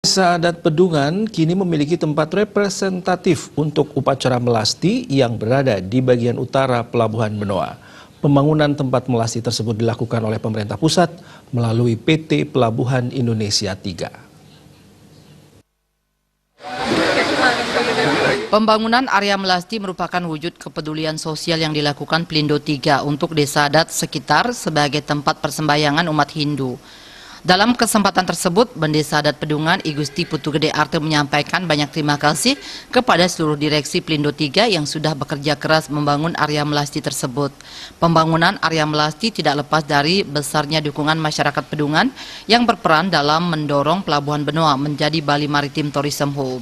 Desa adat Pedungan kini memiliki tempat representatif untuk upacara melasti yang berada di bagian utara Pelabuhan Benoa. Pembangunan tempat melasti tersebut dilakukan oleh pemerintah pusat melalui PT Pelabuhan Indonesia 3. Pembangunan area melasti merupakan wujud kepedulian sosial yang dilakukan Pelindo 3 untuk desa adat sekitar sebagai tempat persembahyangan umat Hindu. Dalam kesempatan tersebut, Bendesa Adat Pedungan I Gusti Putu Gede Arte menyampaikan banyak terima kasih kepada seluruh direksi Pelindo 3 yang sudah bekerja keras membangun area melasti tersebut. Pembangunan area melasti tidak lepas dari besarnya dukungan masyarakat Pedungan yang berperan dalam mendorong Pelabuhan Benoa menjadi Bali Maritim Tourism Hub.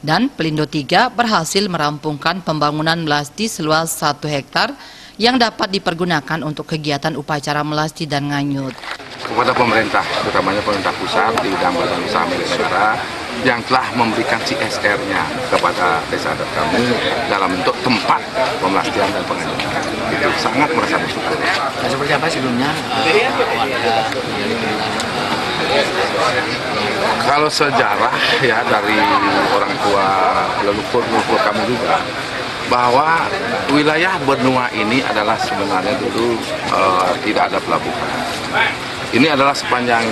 Dan Pelindo 3 berhasil merampungkan pembangunan melasti seluas 1 hektar yang dapat dipergunakan untuk kegiatan upacara melasti dan nganyut. Kepada pemerintah, terutamanya pemerintah pusat di bidang badan usaha milik negara yang telah memberikan CSR-nya kepada desa adat kami dalam bentuk tempat pemelastian dan penganyutan. Itu sangat merasa bersyukur. Seperti apa sebelumnya warga kalau sejarah ya dari orang tua leluhur kami juga, bahwa wilayah Benoa ini adalah sebenarnya dulu tidak ada pelabuhan. Ini adalah sepanjang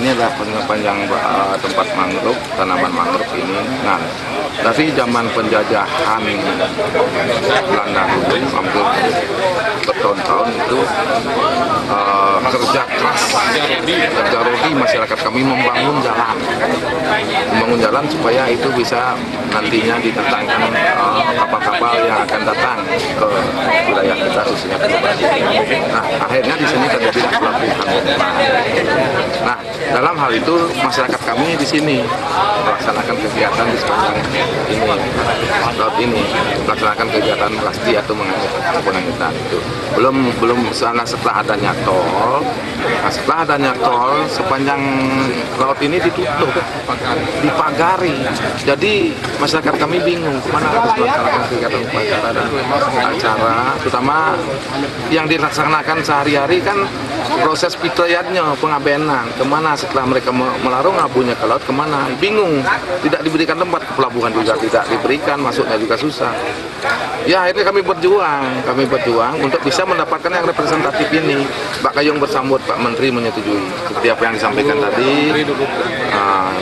tempat mangrove, tanaman mangrove ini. Nah, dari zaman penjajahan Belanda dulu, hampir bertahun-tahun itu kerja keras, kerja rodi masyarakat kami membangun jalan supaya itu bisa nantinya didatangkan kapal-kapal yang akan datang ke wilayah kita khususnya ke Bali. Nah, akhirnya di sini terjadi pelabuhan. Nah, dalam hal itu masyarakat kami di sini melaksanakan kegiatan di sepanjang ini, laut ini, melaksanakan kegiatan melasti atau penganyutan itu. Belum setelah adanya tol. Nah, setelah adanya tol, sepanjang laut ini ditutup, dipagari. Jadi masyarakat kami bingung kemana harus melaksanakan kegiatan upacara dan acara, terutama yang dilaksanakan sehari-hari kan proses pitayatnya, pengabenan, kemana setelah mereka melarung abunya ke laut, kemana, bingung, tidak diberikan tempat, ke pelabuhan juga tidak diberikan, masuknya juga susah. Ya akhirnya kami berjuang untuk bisa mendapatkan yang representatif ini. Pak Kayung bersambut, Pak Menteri menyetujui, seperti apa yang disampaikan tadi,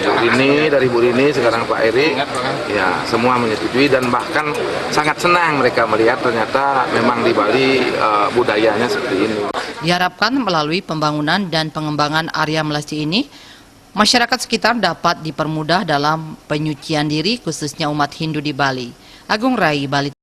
Bu Rini, dari Bu Rini, sekarang Pak Erik, ya semua menyetujui dan bahkan sangat senang mereka melihat ternyata memang di Bali budayanya seperti ini. Diharapkan melalui pembangunan dan pengembangan area melasti ini, masyarakat sekitar dapat dipermudah dalam penyucian diri khususnya umat Hindu di Bali. Agung Rai, Bali.